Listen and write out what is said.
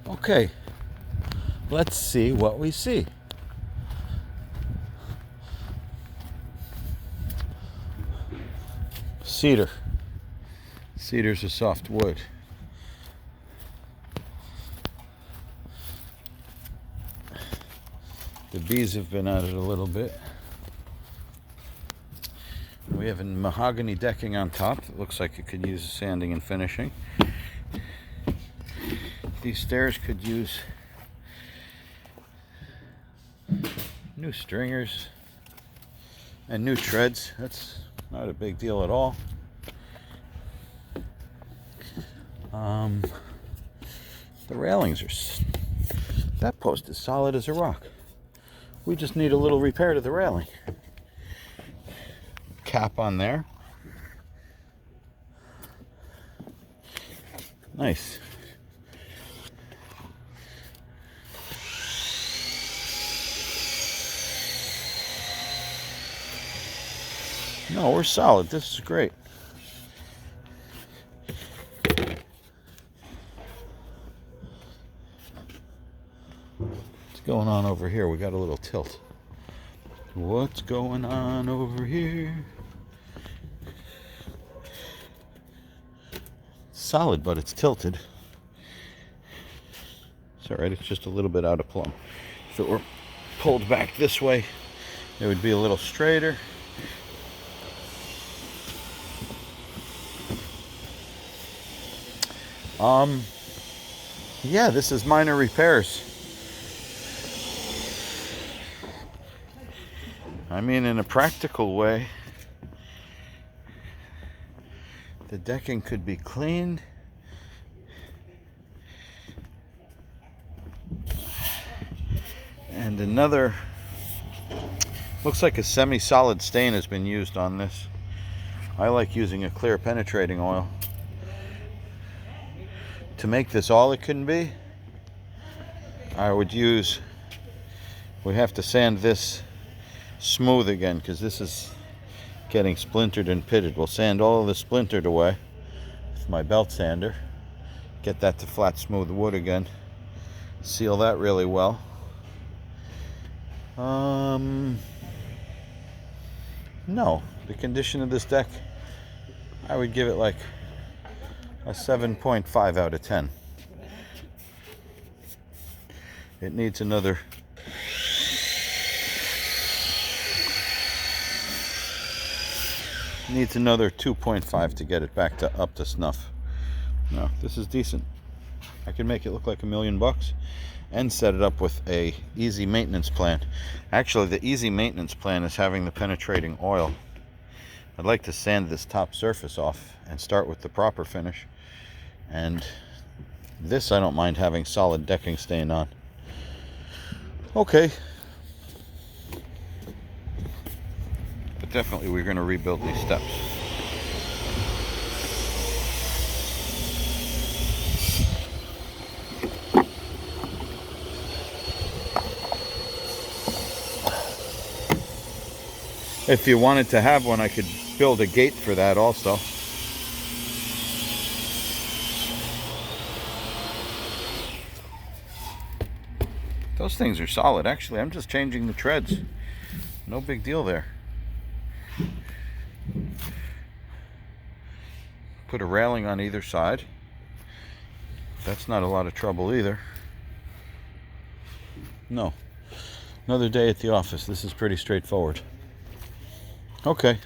Okay, let's see what we see. Cedar. Cedar's a soft wood. The bees have been at it a little bit. We have a mahogany decking on top. It looks like it could use sanding and finishing. These stairs could use new stringers and new treads. That's not a big deal at all. The railings that post is solid as a rock. We just need a little repair to the railing. Cap on there. Nice. No, we're solid. This is great. What's going on over here? We got a little tilt. What's going on over here? Solid, but it's tilted. It's alright, it's just a little bit out of plumb. If it were pulled back this way, it would be a little straighter. Yeah, this is minor repairs. I mean, in a practical way, the decking could be cleaned. And another, looks like a semi-solid stain has been used on this. I like using a clear penetrating oil. To make this all it can be, I would use, we have to sand this smooth again because this is getting splintered and pitted. We'll sand all of the splintered away with my belt sander, get that to flat smooth wood again, seal that really well. No, the condition of this deck, I would give it like a 7.5 out of 10. It needs another 2.5 to get it back to up to snuff. No, this is decent. I can make it look like $1 million and set it up with a easy maintenance plan. Actually, the easy maintenance plan is having the penetrating oil. I'd like to sand this top surface off and start with the proper finish. And this I don't mind having solid decking stain on. Okay. But definitely we're going to rebuild these steps. If you wanted to have one, I could build a gate for that also. Those things are solid. Actually, I'm just changing the treads. No big deal there. Put a railing on either side. That's not a lot of trouble either. No. Another day at the office. This is pretty straightforward. Okay.